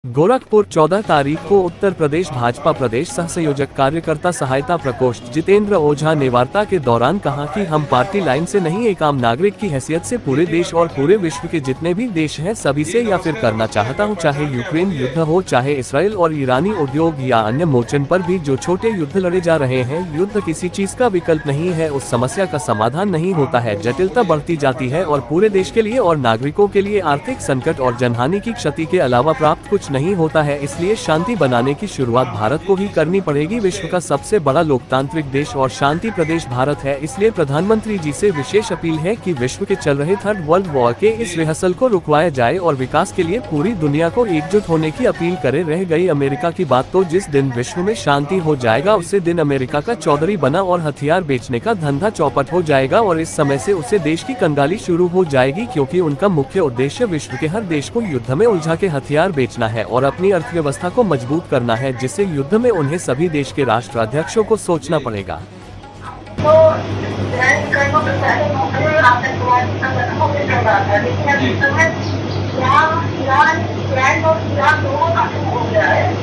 गोरखपुर 14 तारीख को उत्तर प्रदेश भाजपा प्रदेश सहसंयोजक कार्यकर्ता सहायता प्रकोष्ठ जितेंद्र ओझा ने वार्ता के दौरान कहा कि हम पार्टी लाइन से नहीं, एक आम नागरिक की हैसियत से पूरे देश और पूरे विश्व के जितने भी देश हैं सभी से या फिर करना चाहता हूं, चाहे यूक्रेन युद्ध हो, चाहे इसराइल और ईरानी उद्योग या अन्य मोर्चन पर भी जो छोटे युद्ध लड़े जा रहे हैं। युद्ध किसी चीज का विकल्प नहीं है, उस समस्या का समाधान नहीं होता है, जटिलता बढ़ती जाती है और पूरे देश के लिए और नागरिकों के लिए आर्थिक संकट और जनहानि की क्षति के अलावा प्राप्त कुछ नहीं होता है। इसलिए शांति बनाने की शुरुआत भारत को ही करनी पड़ेगी। विश्व का सबसे बड़ा लोकतांत्रिक देश और शांति प्रदेश भारत है, इसलिए प्रधानमंत्री जी से विशेष अपील है कि विश्व के चल रहे थर्ड वर्ल्ड वॉर के इस रिहर्सल को रुकवाया जाए और विकास के लिए पूरी दुनिया को एकजुट होने की अपील करे। रह गई अमेरिका की बात, तो जिस दिन विश्व में शांति हो जाएगा उसे दिन अमेरिका का चौधरी बना और हथियार बेचने का धंधा चौपट हो जाएगा और इस समय से उसे देश की कंगाली शुरू हो जाएगी, क्योंकि उनका मुख्य उद्देश्य विश्व के हर देश को युद्ध में उलझा के हथियार बेचना है और अपनी अर्थव्यवस्था को मजबूत करना है, जिससे युद्ध में उन्हें सभी देश के राष्ट्राध्यक्षों को सोचना पड़ेगा।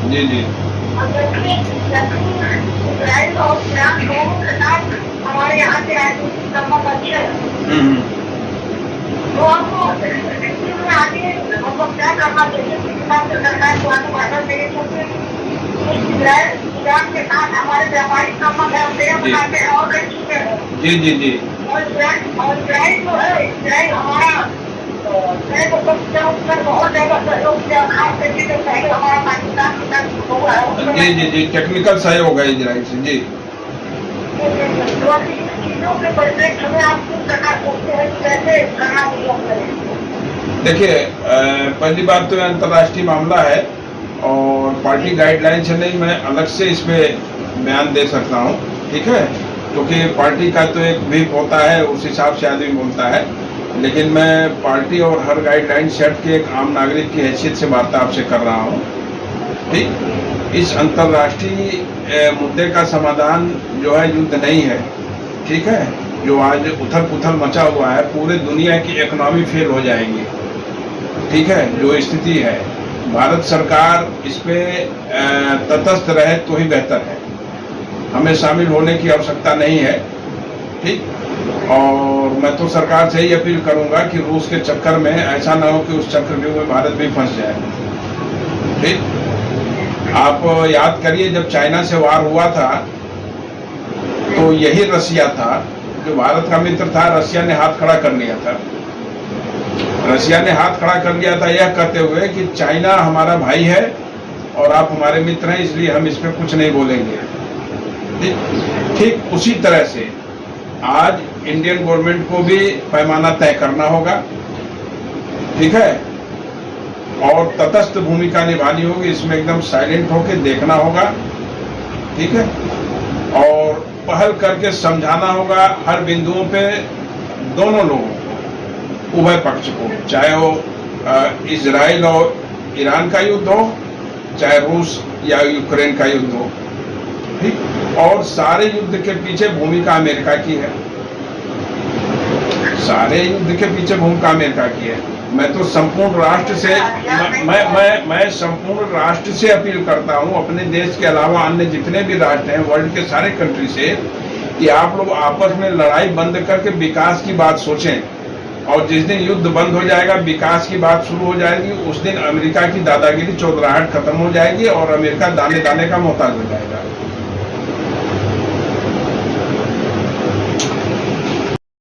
जी जी हमारे यहाँ से हमको क्या करना चाहिए, सरकार को आगे चाहिए, क्योंकि ईरान के साथ हमारे व्यापारिक संबंध है और कई चीजें हैं। जी जी जी और इसराइल जो है, इसराइल हमारा बहुत ज्यादा सहयोग किया, खास करके जो पहले हमारा पाकिस्तान के साथ हुआ है। जी जी जी टेक्निकल सहयोग है इजराइल से। जी चीजों के परिप्रेक्ष्य में आप किस प्रकार सोचते हैं कि कैसे करना चाहिए? देखिए, पहली बात तो यह अंतर्राष्ट्रीय मामला है और पार्टी गाइडलाइन से नहीं, मैं अलग से इसमें बयान दे सकता हूँ, ठीक है, क्योंकि पार्टी का तो एक व्हिप होता है, उस हिसाब से आदमी बोलता है, लेकिन मैं पार्टी और हर गाइडलाइन सेट के एक आम नागरिक की हैसियत से वार्ता आपसे कर रहा हूँ। ठीक, इस अंतर्राष्ट्रीय मुद्दे का समाधान जो है युद्ध नहीं है, ठीक है, जो आज उथल पुथल मचा हुआ है, पूरे दुनिया की इकोनॉमी फेल हो जाएगी, ठीक है, जो स्थिति है। भारत सरकार इस पे तटस्थ रहे तो ही बेहतर है, हमें शामिल होने की आवश्यकता नहीं है, ठीक। और मैं तो सरकार से ही अपील करूंगा कि रूस के चक्कर में ऐसा ना हो कि उस चक्रव्यूह में भारत भी फंस जाए, ठीक। आप याद करिए, जब चाइना से वार हुआ था तो यही रसिया था जो भारत का मित्र था, रसिया ने हाथ खड़ा कर लिया था। रसिया ने हाथ खड़ा कर लिया था यह कहते हुए कि चाइना हमारा भाई है और आप हमारे मित्र हैं, इसलिए हम इस पर कुछ नहीं बोलेंगे। ठीक उसी तरह से आज इंडियन गवर्नमेंट को भी पैमाना तय करना होगा, ठीक है, और तटस्थ भूमिका निभानी होगी, इसमें एकदम साइलेंट होकर देखना होगा, ठीक है, और पहल करके समझाना होगा हर बिंदुओं पे दोनों लोगों को, उभय पक्ष को, चाहे वो इजराइल और ईरान का युद्ध हो, चाहे रूस या यूक्रेन का युद्ध हो, ठीक। और सारे युद्ध के पीछे भूमिका अमेरिका की है, सारे युद्ध के पीछे भूमिका अमेरिका की है। मैं तो संपूर्ण राष्ट्र से मैं संपूर्ण राष्ट्र से अपील करता हूं, अपने देश के अलावा अन्य जितने भी राष्ट्र हैं वर्ल्ड के सारे कंट्री से, कि आप लोग आपस में लड़ाई बंद करके विकास की बात सोचें, और जिस दिन युद्ध बंद हो जाएगा, विकास की बात शुरू हो जाएगी, उस दिन अमेरिका की दादागिरी चौधराहट खत्म हो जाएगी और अमेरिका दाने दाने का मोहताज हो जाएगा।